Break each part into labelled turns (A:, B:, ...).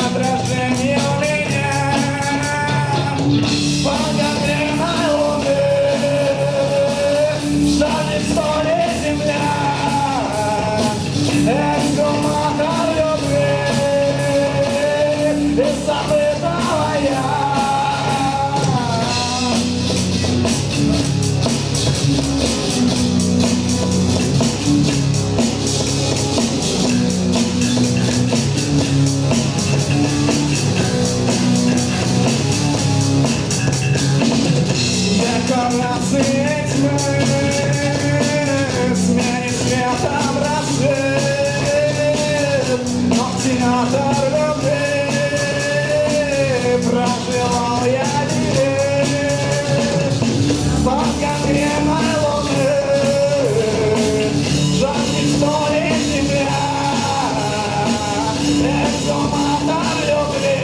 A: отражение у меня погорелой луны, жаждет соли земля, эксгуматор любви и забытого я. Декорации тьмы сменит светом рассвет, но театр любви проживал я теперь под гангреной луны, жаждет соли земля, эксгуматор любви.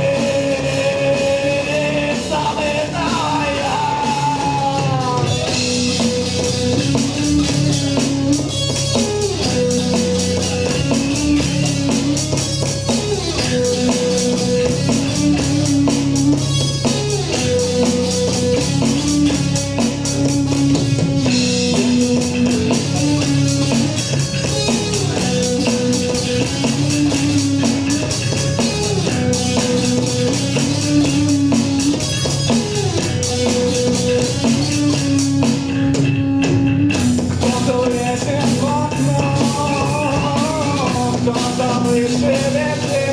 A: Кто-то выше ветры,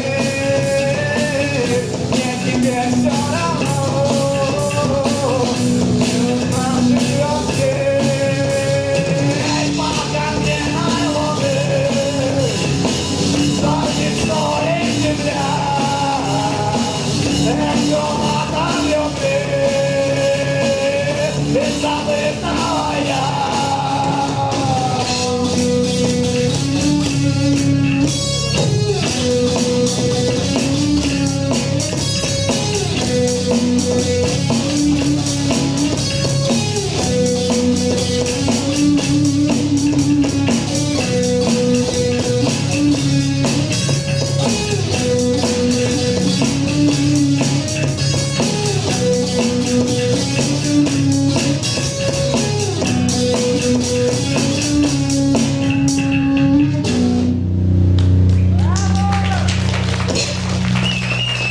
A: мне теперь все равно.